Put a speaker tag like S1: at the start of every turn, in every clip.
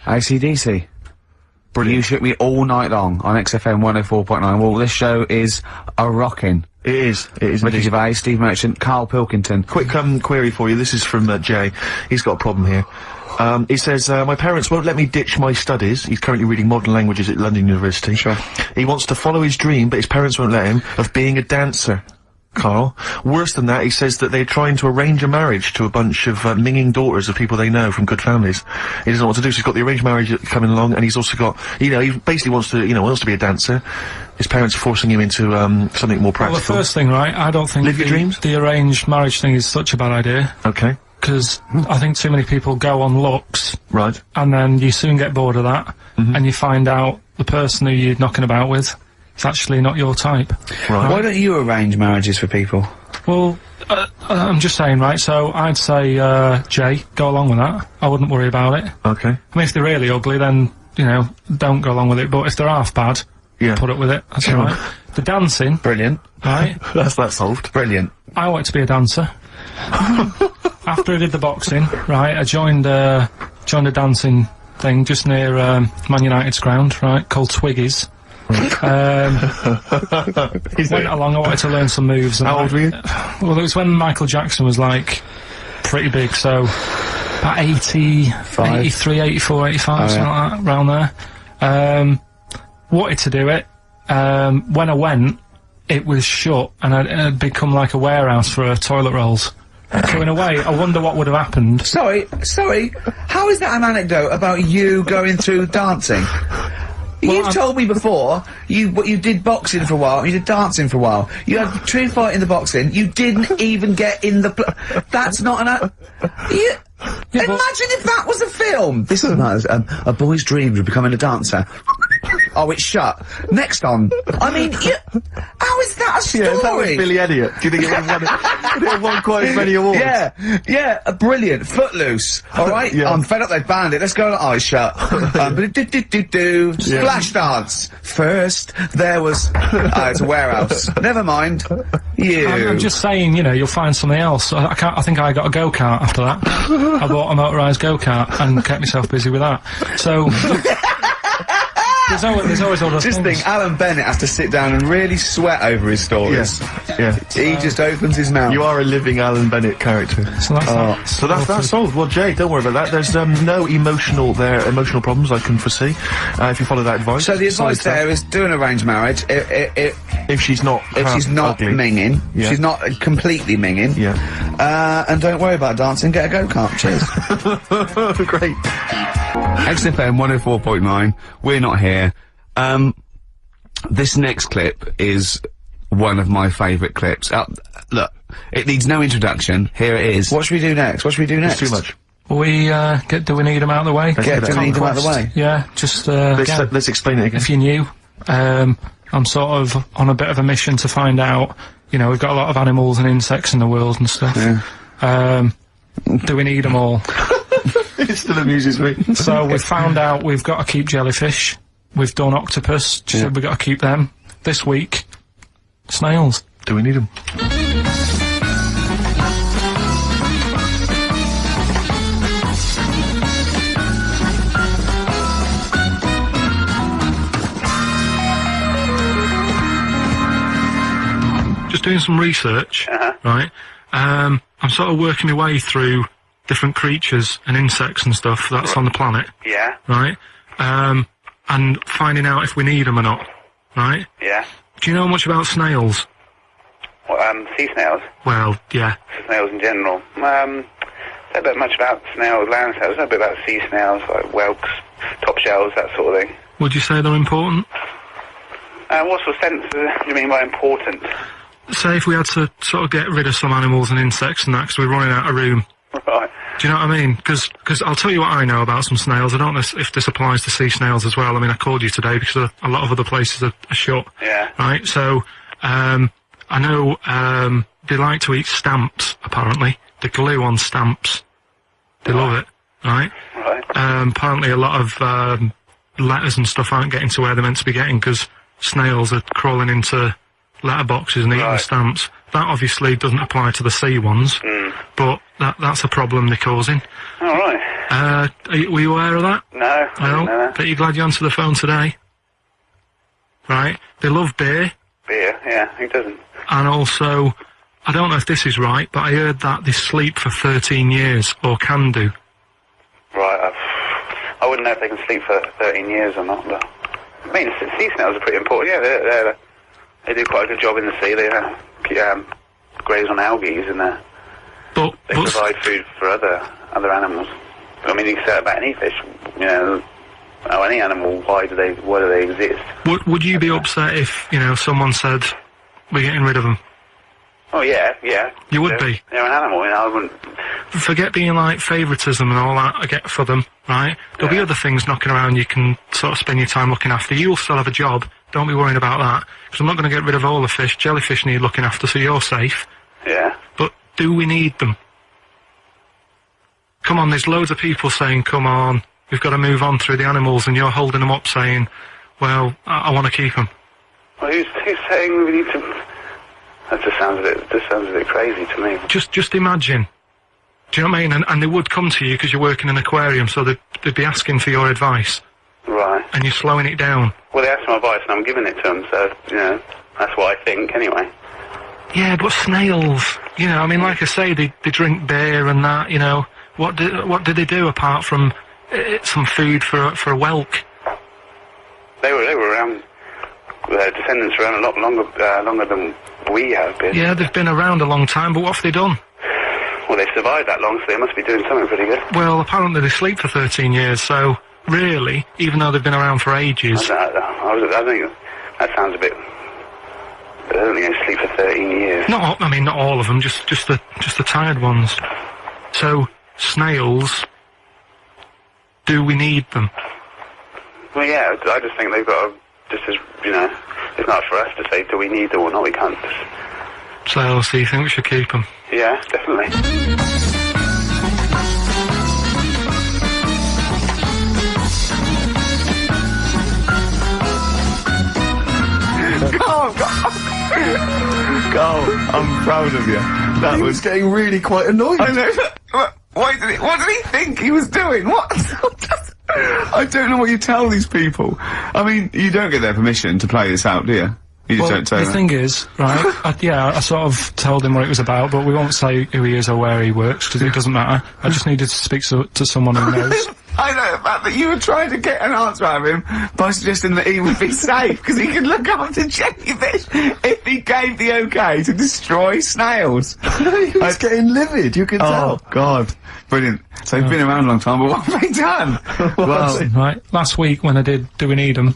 S1: AC/DC.
S2: Brilliant.
S1: You shook me all night long on XFM 104.9. Well, this show is a rockin'.
S2: It is. It is.
S1: Ricky
S2: indeed.
S1: Gervais, Steve Merchant, Karl Pilkington.
S2: Quick query for you. This is from Jay. He's got a problem here. He says, my parents won't let me ditch my studies. He's currently reading modern languages at London University.
S1: Sure.
S2: He wants to follow his dream, but his parents won't let him, of being a dancer. Carl. Worse than that, he says that they're trying to arrange a marriage to a bunch of minging daughters of people they know from good families. He doesn't know what to do, so he's got the arranged marriage coming along, and he's also got, you know, he basically wants to, wants to be a dancer. His parents are forcing him into something more practical.
S3: Well, the first thing, right, I don't think
S2: Live your dreams?
S3: the arranged marriage thing is such a bad idea.
S2: Okay.
S3: Because I think too many people go on looks.
S2: Right.
S3: And then you soon get bored of that, and you find out the person who you're knocking about with is actually not your type.
S2: Right.
S1: Why don't you arrange marriages for people?
S3: Well, I'm just saying, right, so I'd say, Jay, go along with that. I wouldn't worry about it.
S2: Okay.
S3: I mean, if they're really ugly, then, don't go along with it, but if they're half bad,
S2: Yeah.
S3: put up with it. That's alright. The dancing,
S1: Brilliant.
S3: right,
S2: That's that solved.
S1: Brilliant.
S3: I wanted to be a dancer. After I did the boxing, right, I joined a dancing thing just near, Man United's ground, right, called Twiggy's. Went along, I wanted to learn some moves. And
S2: How old were you?
S3: Well, it was when Michael Jackson was, like, pretty big, so about 83, 84, 85, something like that, around there. Wanted to do it. When I went, it was shut, and I'd become like a warehouse for toilet rolls. So in a way, I wonder what would have happened.
S1: Sorry, how is that an anecdote about you going through dancing? You've told me before, you did boxing for a while, you did dancing for a while. You had a true fight in the boxing, you didn't even get in the that's not an imagine if that was a film! This is not a boy's dreams of becoming a dancer. Oh, it's shut. Next on. I mean, how is that a story?
S2: Yeah, if that was Billy Elliot, do you think it would have won quite as many awards?
S1: Yeah, brilliant. Footloose. Alright?
S2: Yeah.
S1: I'm fed up they've banned it. Let's go on eyes shut. Splash dance. First, there was... it's a warehouse. Never mind.
S3: I'm just saying, you'll find something else. I think I got a go-kart after that. I bought a motorised go-kart and kept myself busy with that. So... There's always other
S1: Just
S3: things.
S1: think, Alan Bennett has to sit down and really sweat over his stories.
S2: Yeah.
S1: He just opens his mouth.
S2: You are a living Alan Bennett character.
S3: So that's
S2: So that's solved. Well, Jay, don't worry about that. There's no emotional problems I can foresee if you follow that advice.
S1: So the advice there is do an arranged marriage.
S2: If she's not ugly.
S1: minging, she's not completely minging.
S2: Yeah.
S1: And don't worry about dancing. Get a go-kart. Cheers.
S2: Great.
S1: XFM 104.9. We're not here. This next clip is one of my favourite clips. Look, it needs no introduction. Here it is. What should we do next?
S2: It's too much.
S3: Do we need them out of the way?
S1: Do we need them out of the way?
S3: Yeah, just,
S2: Let's explain it again.
S3: if you're new, I'm sort of on a bit of a mission to find out, we've got a lot of animals and insects in the world and stuff.
S1: Yeah.
S3: Do we need them all?
S2: It still amuses me.
S3: So we've found out we've got to keep jellyfish. We've done octopus. So we've got to keep them. This week, snails.
S2: Do we need them?
S3: Just doing some research, right? I'm sort of working my way through different creatures and insects and stuff that's on the planet.
S4: Yeah.
S3: Right? And finding out if we need them or not. Right?
S4: Yeah.
S3: Do you know much about snails?
S4: Well, sea snails.
S3: Well, yeah.
S4: Snails in general. Don't know much about snails, land snails. Know a bit about sea snails, like whelks, top shells, that sort of thing.
S3: Would you say they're important?
S4: What sort of sense do you mean by important?
S3: Say if we had to sort of get rid of some animals and insects and that because we're running out of room.
S4: Right.
S3: Do you know what I mean? Because I'll tell you what I know about some snails. I don't know if this applies to sea snails as well. I mean, I called you today because a lot of other places are shut.
S4: Yeah.
S3: Right? So, I know, they like to eat stamps, apparently. The glue on stamps. They love it. Right?
S4: Right.
S3: Apparently a lot of, letters and stuff aren't getting to where they're meant to be getting because snails are crawling into letterboxes and eating the stamps. That obviously doesn't apply to the sea ones, but that's a problem they're causing.
S4: All right.
S3: Were you aware of that?
S4: No, I didn't know that.
S3: But you're glad you answered the phone today. Right? They love beer.
S4: Beer, yeah, who doesn't?
S3: And also, I don't know if this is right, but I heard that they sleep for 13 years, or can do.
S4: Right, I wouldn't know if they can sleep for 13 years or not, but... I mean, sea snails are pretty important, yeah, they do quite a good job in the sea, they graze on algae in there.
S3: But
S4: they provide food for other animals. I mean, you can say about any fish, you know, or any animal, why do they exist?
S3: Would you be upset if, you know, someone said, we're getting rid of them?
S4: Oh, yeah.
S3: You would be?
S4: They're an animal, you know, I wouldn't...
S3: Forget being like favouritism and all that I get for them, right? There'll be other things knocking around you can sort of spend your time looking after. You'll still have a job, don't be worrying about that. Because I'm not going to get rid of all the fish. Jellyfish need looking after, so you're safe.
S4: Yeah.
S3: But do we need them? Come on, there's loads of people saying, come on, we've got to move on through the animals, and you're holding them up saying, well, I want to keep them.
S4: Well, who's saying we need to... That just sounds a bit crazy to me.
S3: Just imagine. Do you know what I mean? And they would come to you because you're working in an aquarium, so they'd be asking for your advice.
S4: Right.
S3: And you're slowing it down.
S4: Well, they asked my advice and I'm giving it to them, so, you know, that's what I think, anyway.
S3: Yeah, but snails, you know, I mean, like I say, they drink beer and that, you know. What do they do apart from some food for a whelk?
S4: They were around, their descendants were around a lot longer than we have been.
S3: Yeah, they've been around a long time, but what have they done?
S4: Well, they've survived that long, so they must be doing something pretty good.
S3: Well, apparently they sleep for 13 years, so really, even though they've been around for ages...
S4: I think that sounds a bit... I don't think they sleep for 13 years.
S3: Not all of them, just the tired ones. So, snails, do we need them?
S4: Well, yeah, I just think they've got to, just as, you know, it's not for us to say, do we need them or not, we can't just...
S3: So you think we should keep them?
S4: Yeah, definitely.
S1: Carl, I'm proud of you. That
S2: He was getting really quite annoyed.
S1: I know. What did he think he was doing? What? I don't know what you tell these people. I mean, you don't get their permission to play this out, do you? You just don't say
S3: the
S1: that.
S3: thing is, right, I sort of told him what it was about, but we won't say who he is or where he works, because it doesn't matter. I just needed to speak to someone who knows.
S1: I know the fact that you were trying to get an answer out of him by suggesting that he would be safe, because he could look after jellyfish if he gave the okay to destroy snails.
S2: He was getting livid, you can tell.
S1: Oh, God. Brilliant. So they've been around a long time, but what have they done? Well,
S3: Right, last week when I did Do We Need 'Em,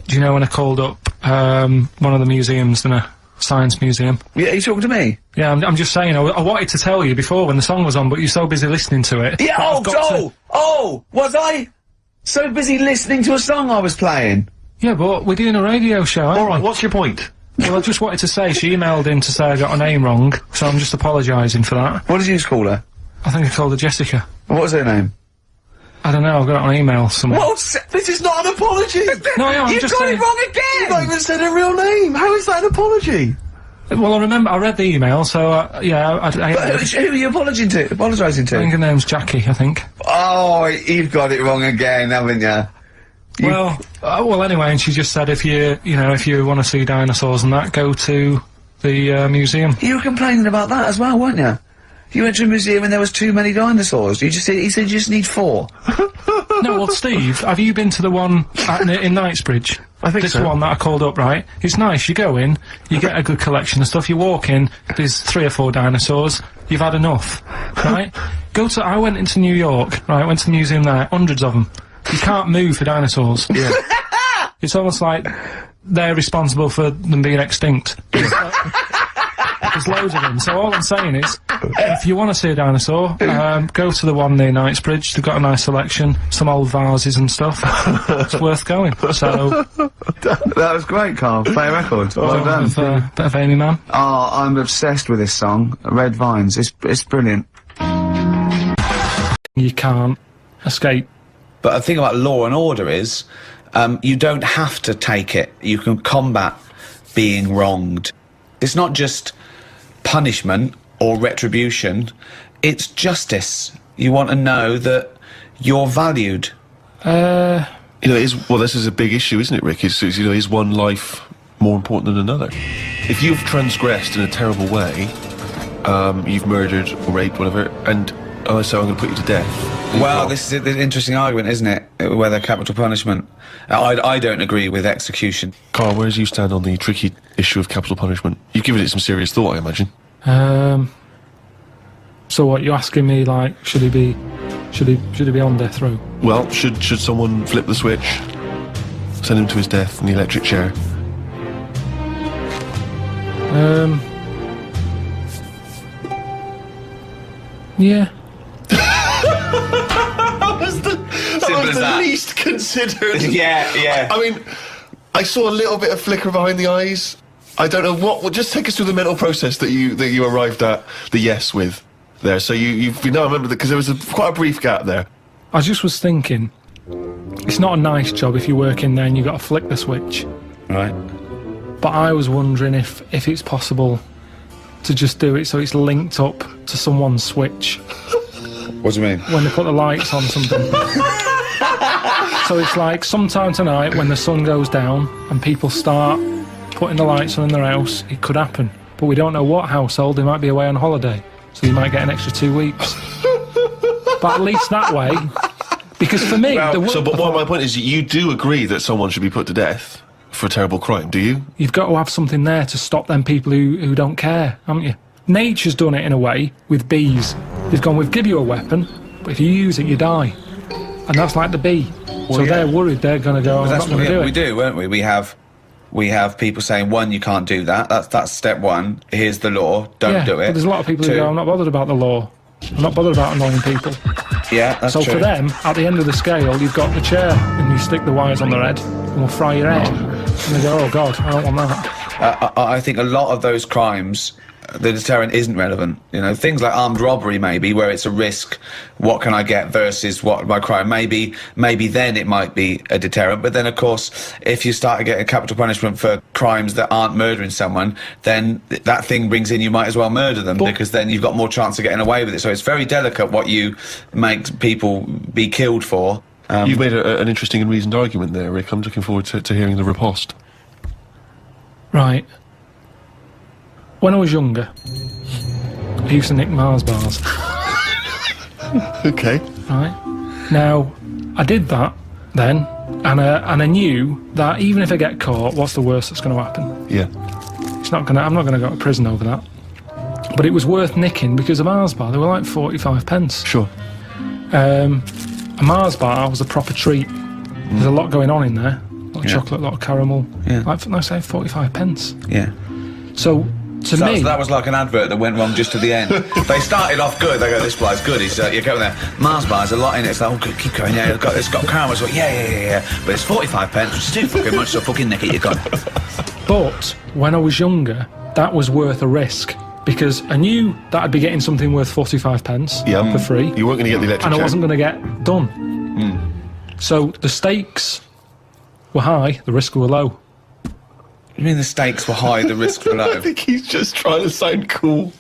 S3: do you know when I called up one of the museums in a science museum?
S1: yeah, you talking to me?
S3: Yeah, I'm just saying, I wanted to tell you before when the song was on, but you're so busy listening to it.
S1: Yeah,
S3: that
S1: was I so busy listening to a song I was playing?
S3: Yeah, but we're doing a radio show, aren't
S2: Alright,
S3: we?
S2: what's your point?
S3: Well, I just wanted to say, she emailed in to say I got her name wrong, so I'm just apologising for that.
S1: What did you call her?
S3: I think I called her Jessica.
S1: What was her name?
S3: I don't know, I've got it on email somewhere.
S2: This is not an apology!
S3: No, I'm
S1: You've
S3: just
S1: got
S3: saying...
S1: it wrong
S2: You've
S1: again!
S2: not even said her real name! How is that an apology?
S3: Well, I remember, I read the email, so, yeah, I
S1: Who are you apologising to?
S3: I think her name's Jackie, I think.
S1: Oh, you've got it wrong again, haven't you?
S3: Well, anyway, and she just said if you want to see dinosaurs and that, go to the museum.
S1: You were complaining about that as well, weren't you? You went to a museum and there was too many dinosaurs. He said you just need 4.
S3: No, well, Steve, have you been to the one in Knightsbridge?
S2: I think
S3: this
S2: so.
S3: one that I called up, right? It's nice. You go in, you get a good collection of stuff. You walk in, there's 3 or 4 dinosaurs. You've had enough, right? I went into New York, right? Went to the museum there, hundreds of them. You can't move for dinosaurs.
S2: Yeah.
S3: It's almost like they're responsible for them being extinct. There's loads of them. So all I'm saying is, if you want to see a dinosaur, go to the one near Knightsbridge. They've got a nice selection, some old vases and stuff. It's worth going. So
S1: That was great, Carl. Play a record. Well done.
S3: bit of Amy Man.
S1: Oh, I'm obsessed with this song, Red Vines. It's brilliant.
S3: You can't escape.
S1: But the thing about Law and Order is, you don't have to take it. You can combat being wronged. It's not just punishment or retribution, it's justice. You want to know that you're valued.
S5: You know, this is a big issue, isn't it, Rick? Is one life more important than another? If you've transgressed in a terrible way, you've murdered or raped, whatever, and I say I'm going to put you to death.
S1: Well, this is an interesting argument, isn't it? Whether capital punishment. I don't agree with execution.
S5: Carl, where do you stand on the tricky issue of capital punishment? You've given it some serious thought, I imagine.
S3: So what, you're asking me, like, should he be on death row?
S5: Well, should someone flip the switch, send him to his death in the electric chair?
S3: Yeah.
S5: That was the least considered.
S1: Yeah.
S5: I mean, I saw a little bit of flicker behind the eyes. I don't know what. Well, just take us through the mental process that you arrived at the yes with there. So you know, I remember that because there was quite a brief gap there.
S3: I just was thinking, it's not a nice job if you work in there and you've got to flick the switch.
S1: Right.
S3: But I was wondering if it's possible to just do it so it's linked up to someone's switch.
S1: What do you mean?
S3: When they put the lights on something. So it's like sometime tonight when the sun goes down and people start putting the lights on in their house, it could happen. But we don't know what household, they might be away on holiday. So you might get an extra 2 weeks. But at least that way, because for me...
S5: But my point is, you do agree that someone should be put to death for a terrible crime, do you?
S3: You've got to have something there to stop them people who don't care, haven't you? Nature's done it in a way with bees. They've gone, we'll give you a weapon, but if you use it, you die. And that's like the bee. Well, so they're worried they're going to go, I'm not going to do it.
S1: We do, won't we? We have people saying, one, you can't do that. That's step one. Here's the law. Don't do it.
S3: But there's a lot of people who go, I'm not bothered about the law. I'm not bothered about annoying people.
S1: Yeah, that's true.
S3: So for them, at the end of the scale, you've got the chair, and you stick the wires on their head, and we'll fry your head. And they go, oh God, I don't want that.
S1: I think a lot of those crimes, the deterrent isn't relevant. You know, things like armed robbery, maybe, where it's a risk, what can I get versus what my crime. Maybe then it might be a deterrent. But then, of course, if you start to get a capital punishment for crimes that aren't murdering someone, then that thing brings in you might as well murder them, because then you've got more chance of getting away with it. So it's very delicate what you make people be killed for.
S5: You've made an interesting and reasoned argument there, Rick. I'm looking forward to hearing the riposte.
S3: Right. When I was younger, I used to nick Mars bars.
S5: Okay.
S3: Right. Now, I did that then, and I knew that even if I get caught, what's the worst that's going to happen?
S5: Yeah.
S3: I'm not going to go to prison over that. But it was worth nicking because a Mars bar, they were like 45 pence.
S5: Sure.
S3: A Mars bar was a proper treat. There's a lot going on in there. A lot of chocolate, a lot of caramel.
S1: Yeah.
S3: Like, I say 45 pence.
S1: Yeah.
S3: So, to me...
S1: So that was like an advert that went wrong just to the end. They started off good. They go, this guy's good. He's you go there. Mars bar, there's a lot in it. It's like, oh, good, keep going. Yeah, it's got caramel. It's like, yeah. But it's 45 pence, which is too fucking much, so fucking nick it, you got.
S3: But when I was younger, that was worth a risk. Because I knew that I'd be getting something worth 45 pence for free.
S5: You weren't going to get the electric
S3: And I
S5: chair.
S3: wasn't going to get done. So the stakes were high, the risk were low.
S1: You mean the stakes were high, the risks were low?
S5: I think he's just trying to sound cool.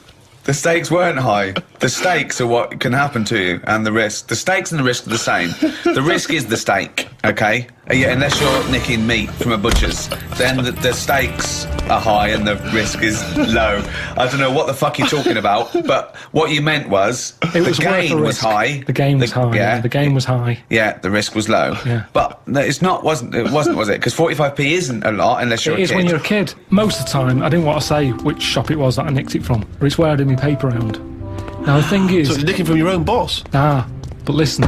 S1: The stakes weren't high. The stakes are what can happen to you, and the risk. The stakes and the risk are the same. The risk is the stake, okay? Yeah, unless you're nicking meat from a butcher's, then the stakes are high and the risk is low. I don't know what the fuck you're talking about, but what you meant was the gain was high.
S3: The game was high. Yeah, the game was high.
S1: Yeah, the risk was low.
S3: Yeah.
S1: But it wasn't, was it? Because 45p isn't a lot unless you're a kid.
S3: It is when you're a kid. Most of the time, I didn't want to say which shop it was that I nicked it from, but it's where I did my paper round. Now the thing is...
S5: So you're nicking from your own boss?
S3: Nah, but listen,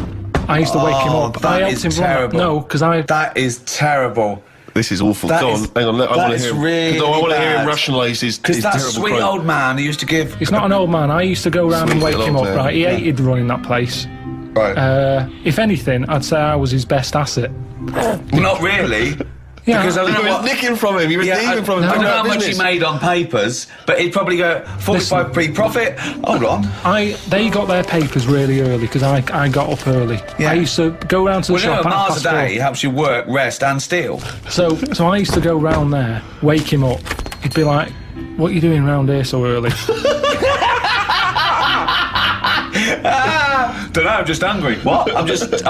S3: I used to wake him up.
S1: That
S3: I
S1: is
S3: helped him
S1: terrible.
S3: No, because I...
S1: That is terrible.
S5: This is awful.
S1: That
S5: Go
S1: is-
S5: on, hang on, I want to hear him.
S1: really
S5: I want to hear him
S1: bad.
S5: rationalise his
S1: Because that
S5: terrible
S1: sweet
S5: crime.
S1: old man who used to give...
S3: He's not an old man. I used to go round and
S5: Sweet
S3: wake him
S5: old
S3: up,
S5: man.
S3: right? He hated running that place.
S1: Right.
S3: If anything, I'd say I was his best asset.
S1: Well, not really.
S3: Yeah.
S1: Because I don't
S5: You
S1: know
S5: were
S1: what...
S5: nicking from him, you were stealing from him.
S1: I don't know how
S5: Business.
S1: much he made on papers, but he'd probably go 45p profit. Hold on.
S3: They got their papers really early because I got up early.
S1: Yeah.
S3: I used to go round to the
S1: Well, you know,
S3: shop at
S1: miles a
S3: 4:30.
S1: day helps you work, rest, and steal.
S3: So I used to go round there, wake him up. He'd be like, "What are you doing round here so early?"
S1: Dunno, I'm just hungry. What? I'm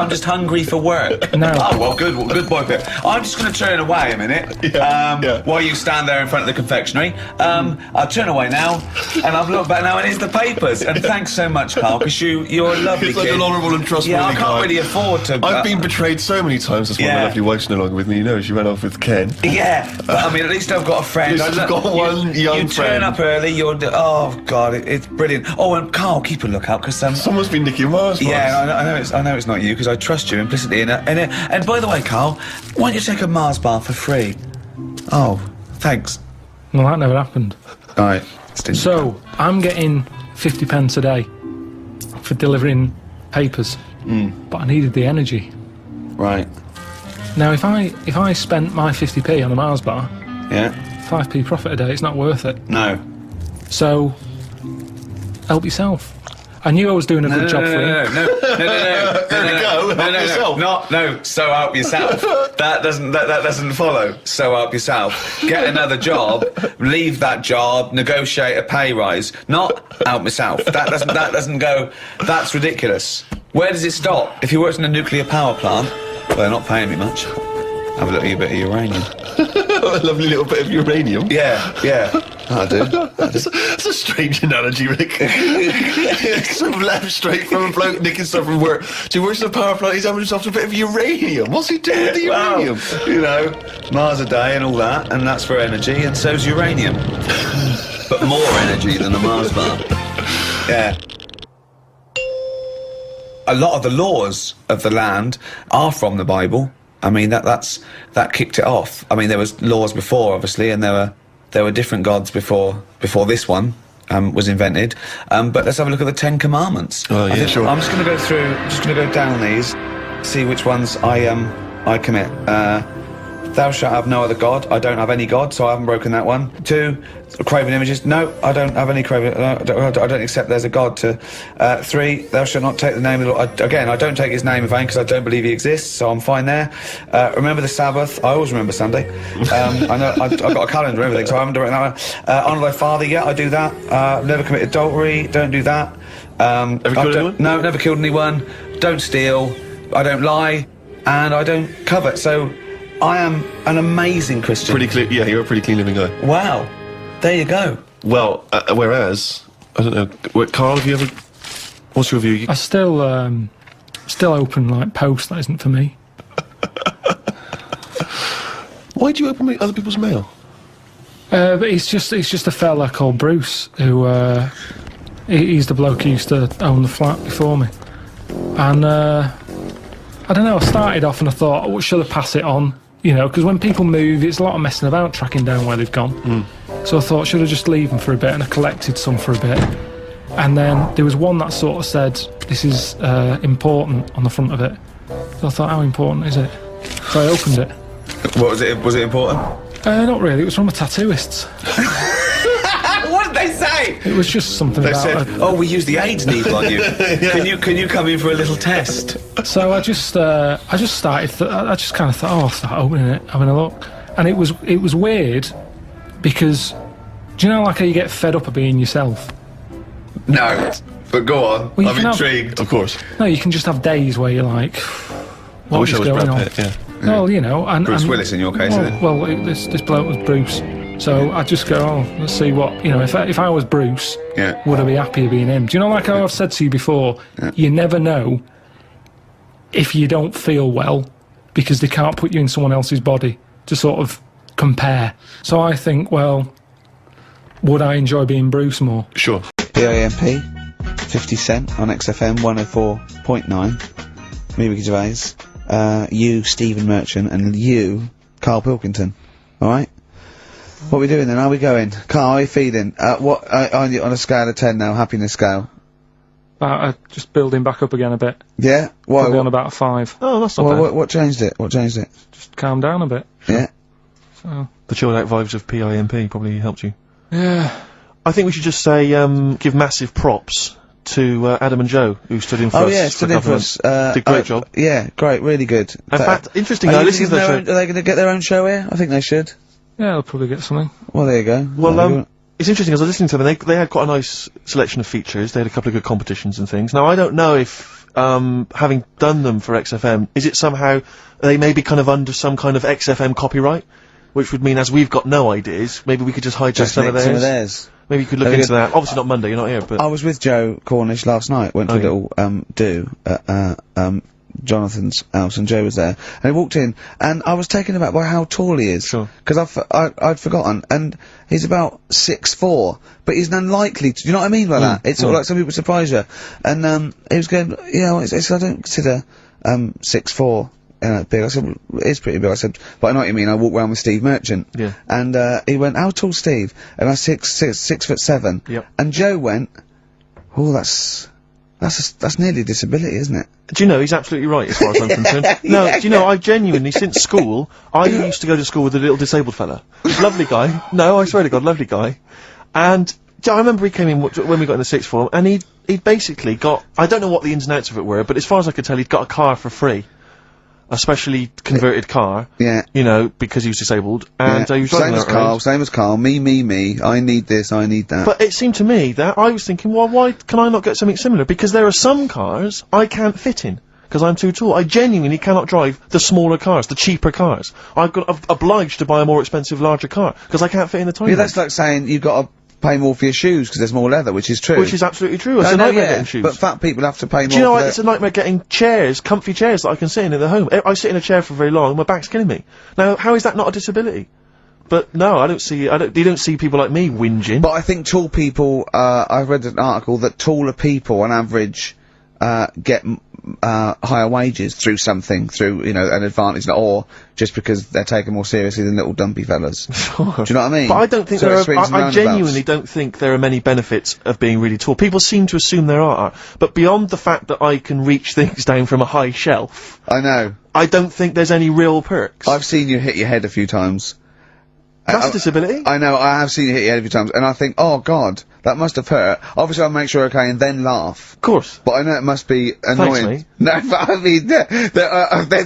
S1: just hungry for work.
S3: No.
S1: Oh, well, good boy, Pip. I'm just going to turn away a minute. While you stand there in front of the confectionery. I'll turn away now, and I've looked back now, and it's the papers. And thanks so much, Carl, because you're a lovely
S5: He's like
S1: kid.
S5: an honourable and trustworthy
S1: Yeah, I
S5: guy.
S1: can't really afford to...
S5: I've been betrayed so many times. That's why my lovely wife's no longer with me. You know, she ran off with Ken.
S1: Yeah, but I mean, at least I've got a friend.
S5: At least I've got one young
S1: You turn
S5: friend.
S1: up early, oh, God, it's brilliant. Oh, and Carl, keep a lookout, because...
S5: Someone's been nicking Mars bars.
S1: Yeah, I know it's not you, because I trust you implicitly. And by the way, Carl, why don't you take a Mars bar for free? Oh, thanks.
S3: Well, that never happened.
S1: All right.
S3: So, I'm getting 50 pence a day for delivering papers, but I needed the energy.
S1: Right.
S3: Now, if I spent my 50p on a Mars bar,
S1: Yeah.
S3: 5p profit a day, it's not worth it.
S1: No.
S3: So, help yourself. I knew I was doing a good job for you.
S1: No, so help yourself. That doesn't follow. So help yourself. Get another job, leave that job, negotiate a pay rise. Not help myself. That doesn't go. That's ridiculous. Where does it stop? If you worked in a nuclear power plant, well, they're not paying me much. Have a little bit of uranium.
S5: A lovely little bit of uranium.
S1: Yeah. I do.
S5: That's a strange analogy, Rick. Sort of left straight from a bloke nicking stuff from work. So he works in a power plant, he's having himself a bit of uranium. What's he doing with the uranium?
S1: You know, Mars a day and all that, and that's for energy, and so's uranium. But more energy than a Mars bar. Yeah. A lot of the laws of the land are from the Bible. I mean, that kicked it off. I mean, there was laws before, obviously, and there were different gods before this one was invented. But let's have a look at the 10 Commandments.
S5: Oh, yeah, sure.
S1: I'm just going to go through. Just going to go down these, see which ones I commit. Thou shalt have no other god. I don't have any god, so I haven't broken that one. 2, craven images. No, I don't have any craven. I don't accept there's a god. 3, thou shalt not take the name of the Lord. Again, I don't take his name in vain because I don't believe he exists, so I'm fine there. Remember the Sabbath. I always remember Sunday. I know I've got a calendar and everything, so I haven't done that one. Honour thy father. Yeah, I do that. Never commit adultery. Don't do that.
S5: Ever killed anyone?
S1: No, never killed anyone. Don't steal. I don't lie, and I don't covet. So. I am an amazing Christian.
S5: Pretty clear. Yeah, you're a pretty clean living guy.
S1: Wow. There you go.
S5: Well, whereas, I don't know, Carl, have you ever... What's your view?
S3: I still open, like, post that isn't for me.
S5: Why do you open other people's mail?
S3: But it's just a fella called Bruce, who, he's the bloke who used to own the flat before me. And, I don't know, I started off and I thought, oh, should I pass it on? You know, because when people move, it's a lot of messing about, tracking down where they've gone. So I thought, should I just leave them for a bit? And I collected some for a bit. And then there was one that sort of said, this is important on the front of it. So I thought, how important is it? So I opened it.
S1: What was it? Was it important?
S3: Not really, it was from a tattooist.
S1: What did they say?
S3: It was just something
S1: They
S3: about...
S1: said, oh, we used the AIDS needle on you. Can you come in for a little test?
S3: So I just started. I just kind of thought, oh, I'll start opening it, having a look, and it was weird because, do you know, like how you get fed up of being yourself?
S1: No, but go on.
S3: Well,
S1: I'm intrigued.
S5: Of course.
S3: No, you can just have days where you're like,
S5: I wish I was
S3: going on?
S5: Brad Pitt, yeah.
S3: Well, you know, and
S1: Bruce Willis in your case,
S3: well,
S1: isn't it?
S3: well, this bloke was Bruce, so I just go, oh, let's see what, you know, if I was Bruce,
S1: Yeah.
S3: would I be happier being him? Do you know, like how I've said to you before, you never know if you don't feel well because they can't put you in someone else's body to sort of compare. So I think, well, would I enjoy being Bruce more?
S5: Sure.
S1: PIMP, 50 Cent on XFM 104.9. Me, Ricky Gervais. You, Stephen Merchant, and you, Karl Pilkington. Alright? What are we doing then? How are we going? Carl, how are you feeling? What on a scale of 10 now, happiness scale?
S3: Just building back up again a bit.
S1: Yeah?
S3: Probably on about a 5.
S5: Oh, that's not bad.
S1: What changed it? What changed it?
S3: Just calm down a bit.
S1: Yeah?
S3: So,
S2: The chilled out vibes of PIMP probably helped you.
S3: yeah.
S2: I think we should just say, give massive props to Adam and Joe, who stood in for us.
S1: Oh yeah,
S2: for
S1: stood
S2: a
S1: in
S2: couple
S1: for
S2: of
S1: us.
S2: months. Did a great job.
S1: Yeah, great, really good.
S2: In fact, interesting,
S1: are
S2: I listened to the show.
S1: are they going to get their own show here? I think they should.
S3: Yeah, I'll probably get something.
S1: Well, there you go.
S2: Well, it's interesting, as I was listening to them, they had quite a nice selection of features. They had a couple of good competitions and things. Now, I don't know if having done them for XFM, is it somehow they may be kind of under some kind of XFM copyright? Which would mean, as we've got no ideas, maybe we could just hijack some of theirs. Maybe you could look into that. Obviously not Monday, you're not here, but...
S1: I was with Joe Cornish last night, went to a little, do, at, Jonathan's house, and Joe was there, and he walked in, and I was taken aback by how tall he is.
S2: Sure.
S1: Because I'd forgotten, and he's about 6'4", but he's unlikely to, you know what I mean by that? It's sort of like some people surprise you. And, he was going, yeah, well, I don't consider, 6'4", big. I said, well, it's pretty big. I said, but I know what you mean. I walk around with Steve Merchant.
S2: Yeah.
S1: And, he went, how tall's Steve? And I 6'7".
S2: Yep.
S1: And Joe went, oh, that's nearly a disability, isn't it?
S2: Do you know, he's absolutely right as far as I'm concerned. No, do you know, I've genuinely, since school, I used to go to school with a little disabled fella. Lovely guy. No, I swear to God, lovely guy. And, I remember he came in when we got in the sixth form, and he'd basically got, I don't know what the ins and outs of it were, but as far as I could tell, he'd got a car for free. A specially converted car.
S1: Yeah.
S2: You know, because he was disabled, and he was driving
S1: same as Carl, me, I need this, I need that.
S2: But it seemed to me that I was thinking, well, why can I not get something similar? Because there are some cars I can't fit in, because I'm too tall. I genuinely cannot drive the smaller cars, the cheaper cars. I'm obliged to buy a more expensive, larger car, because I can't fit in the tiny
S1: Yeah, that's like saying you've got to pay more for your shoes because there's more leather, which is true.
S2: Which is absolutely true. It's a nightmare getting shoes.
S1: But fat people have to pay more.
S2: Do you know what? It's a nightmare getting chairs, comfy chairs that I can sit in the home. I sit in a chair for very long, and my back's killing me. Now, how is that not a disability? But no, I don't see. You don't see people like me whinging.
S1: But I think tall people. I've read an article that taller people, on average, get higher wages through you know, an advantage, or just because they're taken more seriously than little dumpy fellas.
S2: Sure.
S1: Do you know what I mean?
S2: But I don't think I genuinely don't think there are many benefits of being really tall. People seem to assume there are, but beyond the fact that I can reach things down from a high shelf,
S1: I know.
S2: I don't think there's any real perks.
S1: I've seen you hit your head a few times.
S2: That's a disability.
S1: I know, I have seen you hit your head a few times, and I think, oh god, that must have hurt. Obviously I'll make sure you're okay and then laugh.
S2: Of course.
S1: But I know it must be annoying.
S2: Thanks, mate.
S1: No, but I mean,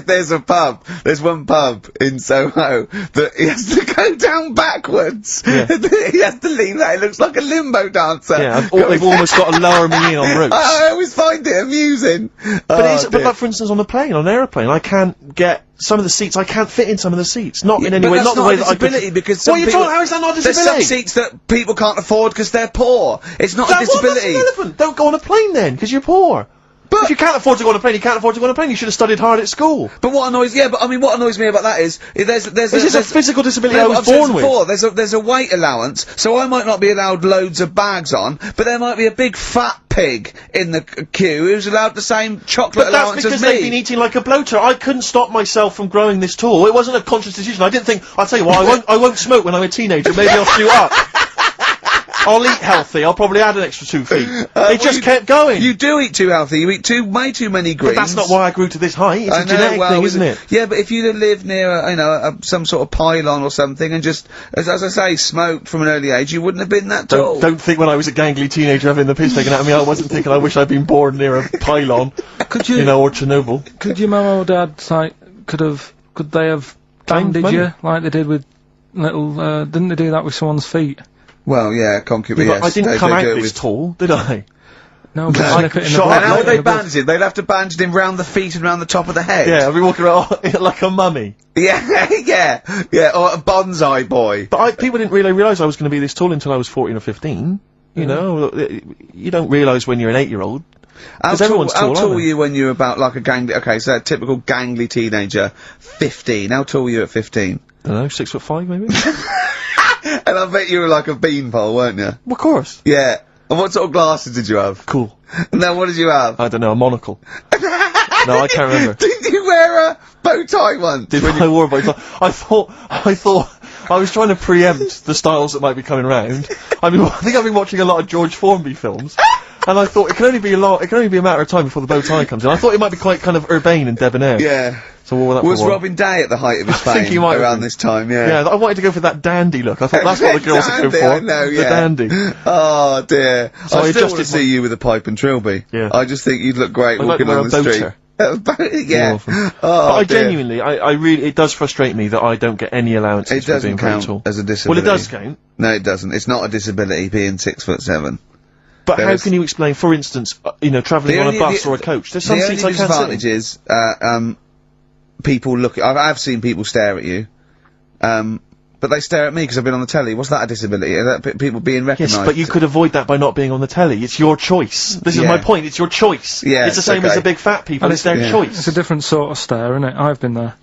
S1: there's a pub, there's one pub in Soho that he has to go down backwards.
S2: Yeah.
S1: He has to lean that, it looks like a limbo dancer.
S2: Yeah, they've almost got to lower me in on ropes.
S1: I always find it amusing.
S2: But like for instance on a plane, on an aeroplane, I can't get some of the seats, I can't fit in some of the seats. Not in any way, not the way that I could.
S1: Because
S2: what are you talking, how is that not a disability?
S1: There's some seats that people can't afford because they're poor. It's not a disability.
S2: That's irrelevant. Don't go on a plane then, because you're poor. But if you can't afford to go on a plane, you can't afford to go on a plane. You should have studied hard at school.
S1: But what annoys me about that is there's
S2: a physical disability I was born with.
S1: There's a weight allowance, so I might not be allowed loads of bags on, but there might be a big fat pig in the queue who's allowed the same chocolate allowance as me.
S2: But that's because they've been eating like a bloater. I couldn't stop myself from growing this tall. It wasn't a conscious decision. I didn't think, I'll tell you what, I won't smoke when I'm a teenager. Maybe I'll shoot up. I'll eat healthy. I'll probably add an extra 2 feet. It just kept going.
S1: You do eat too healthy. You eat way too many greens.
S2: But that's not why I grew to this height. It's a genetic thing, isn't it?
S1: Yeah, but if you'd lived near, some sort of pylon or something and just, as I say, smoked from an early age, you wouldn't have been that tall.
S2: Don't think when I was a gangly teenager having the piss taken out of me, I wasn't thinking I wish I'd been born near a pylon. Or Chernobyl.
S3: Could your mum or dad, like, could they have banded you, like they did with little, didn't they do that with someone's feet?
S1: Well, yeah, concubine, yes.
S2: I didn't come out this tall, did I?
S3: No, but slip it in the
S1: blood. And how would they bandage it? They'd have to bandage him round the feet and round the top of the head.
S2: Yeah, I'd be walking around like a mummy.
S1: Yeah, yeah, or a bonsai boy.
S2: But people didn't really realise I was going to be this tall until I was 14 or 15. You know, you don't realise when you're an 8-year-old.
S1: How tall were you when you were about like a gangly, okay, so a typical gangly teenager, 15. How tall were you at 15?
S2: I don't know, 6'5" maybe?
S1: And I bet you were like a beanpole, weren't you?
S2: Well, of course.
S1: Yeah. And what sort of glasses did you have?
S2: Cool.
S1: Now, what did you have?
S2: I don't know, a monocle. No, I can't remember.
S1: Did you wear a bow tie once?
S2: I wore a bow tie? I thought, I was trying to preempt the styles that might be coming round. I think I've been watching a lot of George Formby films. And I thought it can only be a matter of time before the bow tie comes in. I thought it might be quite kind of urbane and debonair.
S1: Yeah.
S2: So what that
S1: was Robin Day at the height of his fame?
S2: I think he might
S1: around this time, yeah.
S2: Yeah, I wanted to go for that dandy look. I thought that's what the girls are going for.
S1: I know, yeah.
S2: The dandy.
S1: Oh dear.
S2: So
S1: I still want to see you with a pipe and trilby.
S2: Yeah.
S1: I just think you'd look great walking on the street. Yeah.
S2: Oh, but I genuinely, I really, it does frustrate me that I don't get any allowances for being very tall.
S1: As a disability.
S2: Well, it does count.
S1: No, it doesn't. It's not a disability being 6'7".
S2: But how can you explain, for instance, travelling on a bus or a coach? There's some seats I can't sit in.
S1: The only disadvantage is, people look. I've seen people stare at you, but they stare at me because I've been on the telly. What's that a disability? People being recognised.
S2: Yes, but you could avoid that by not being on the telly. It's your choice. This is my point. It's your choice.
S1: Yeah,
S2: it's the same as the big fat people. It's their choice.
S3: It's a different sort of stare, isn't it? I've been there.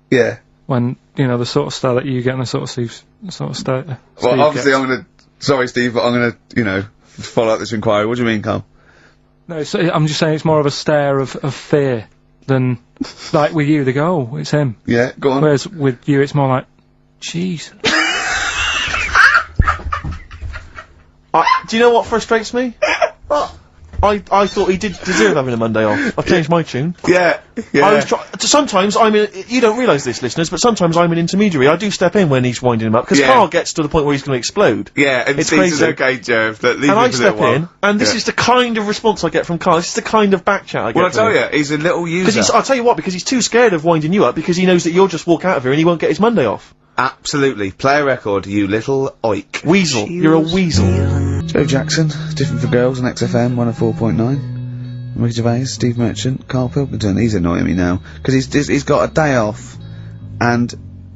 S1: Yeah.
S3: When the sort of stare that you get and the sort of stare.
S1: Well, obviously, sorry, Steve, but I'm gonna, follow up this inquiry. What do you mean, Carl?
S3: No, I'm just saying it's more of a stare of fear than, like, with you, they go, oh, it's him.
S1: Yeah, go on.
S3: Whereas with you, it's more like, jeez.
S2: Do you know what frustrates me? I thought he did deserve having a Monday off. I've changed my tune.
S1: Yeah.
S2: Sometimes you don't realise this, listeners, but sometimes I'm an intermediary. I do step in when he's winding him up, because Carl gets to the point where he's gonna explode.
S1: Yeah, and
S2: it's crazy.
S1: Okay, Jerv, that leaves
S2: and I
S1: for a little
S2: step
S1: while.
S2: in, and this is the kind of response I get from Carl. This is the kind of back chat I get
S1: Well, I
S2: from
S1: tell
S2: him.
S1: you, he's a little user.
S2: I'll tell you what, because he's too scared of winding you up, because he knows that you'll just walk out of here and he won't get his Monday off.
S1: Absolutely. Play a record, you little oik.
S2: Weasel. You're a weasel.
S1: Joe Jackson, Different for Girls on XFM 104.9. Ricky Gervais, Steve Merchant, Karl Pilkington. He's annoying me now because he's got a day off and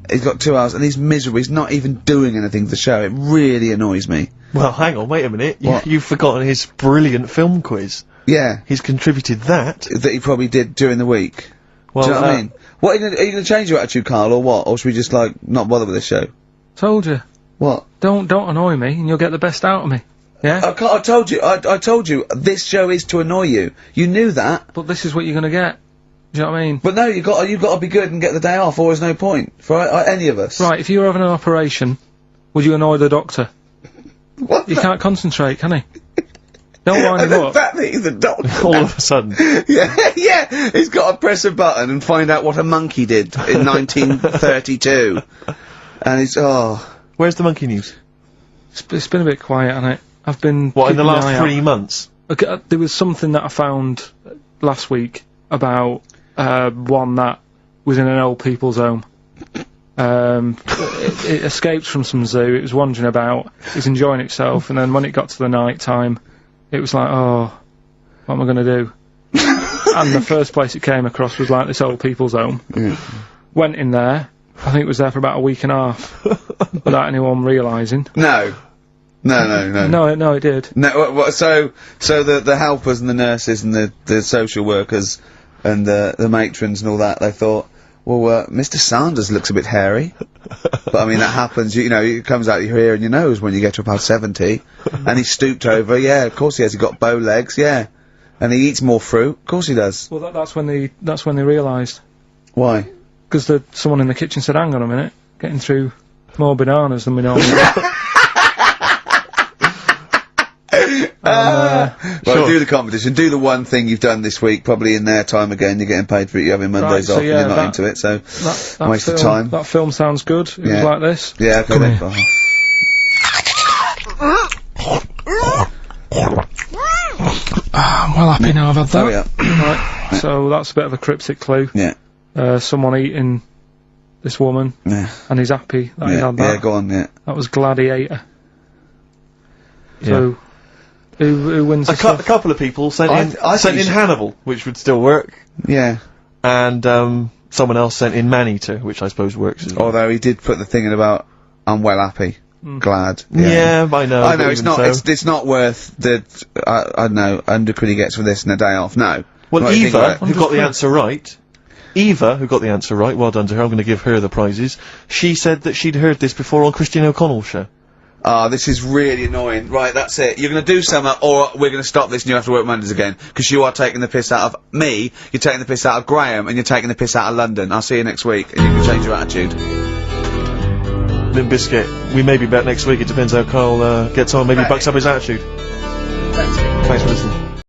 S1: he's got 2 hours and he's miserable. He's not even doing anything to the show. It really annoys me.
S2: Well, hang on, wait a minute. You've forgotten his brilliant film quiz.
S1: Yeah,
S2: he's contributed that
S1: he probably did during the week.
S2: Well,
S1: do you know what I mean? What are you gonna change your attitude, Karl, or what? Or should we just not bother with this show?
S3: Told you.
S1: What?
S3: Don't annoy me, and you'll get the best out of me. Yeah.
S1: I told you. I told you. This show is to annoy you. You knew that.
S3: But this is what you're gonna get. Do you know what I mean?
S1: But no, you've got to be good and get the day off, or there's no point for any of us.
S3: Right. If you were having an operation, would you annoy the doctor?
S1: What?
S3: You can't concentrate, can he? Don't wind him up.
S1: The fact that he's a doctor.
S2: All of a sudden.
S1: yeah. He's got to press a button and find out what a monkey did in 1932. And he's
S2: Where's the monkey news?
S3: It's been a bit quiet, hasn't it? I've been.
S2: What, in the last 3 months?
S3: Okay, there was something that I found last week about one that was in an old people's home. It escaped from some zoo. It was wandering about. It was enjoying itself, and then when it got to the night time, it was like, oh, what am I going to do? And the first place it came across was like this old people's home. Went in there. I think it was there for about a week and a half without anyone realising.
S1: No, it did.
S2: No,
S1: so the helpers and the nurses and the social workers and the matrons and all that, they thought, well, Mr. Sanders looks a bit hairy. But I mean, that happens, it comes out your ear and your nose when you get to about 70. And he stooped over, yeah, of course he has, he got bow legs, yeah. And he eats more fruit, of course he does.
S3: Well, that's when they realised.
S1: Why?
S3: Because someone in the kitchen said, hang on a minute, getting through more bananas than we normally get.
S1: Well,
S3: sure.
S1: do the competition. Do the one thing you've done this week, probably in their time again. You're getting paid for it. You're having Mondays off, and you're not into it, so waste of time.
S3: That film sounds good. It was like this.
S1: Yeah, okay then.
S3: I'm well happy now I've had that.
S1: Oh, yeah.
S3: Right, so that's a bit of a cryptic clue.
S1: Yeah.
S3: Someone eating this woman.
S1: Yeah.
S3: And he's happy that he had that.
S1: Yeah, go on, yeah.
S3: That was Gladiator. So, who wins
S2: a couple of people sent in Hannibal, which would still work.
S1: Yeah.
S2: And, someone else sent in Maneater, which I suppose works as well.
S1: Although he did put the thing in about, I'm well happy. Glad.
S2: Yeah, I know.
S1: I know, it's not worth the, I don't know, 100 quid he gets for this and a day off, no.
S2: Well, Eva, who got the answer right, well done to her, I'm going to give her the prizes, she said that she'd heard this before on Christian O'Connell's show.
S1: This is really annoying. Right, that's it. You're gonna do something, or we're gonna stop this and you have to work Mondays again. Because you are taking the piss out of me, you're taking the piss out of Graham, and you're taking the piss out of London. I'll see you next week, and you can change your attitude.
S2: Limp Bizkit, we may be back next week, it depends how Carl, gets on, maybe bucks up his attitude. Thanks for listening.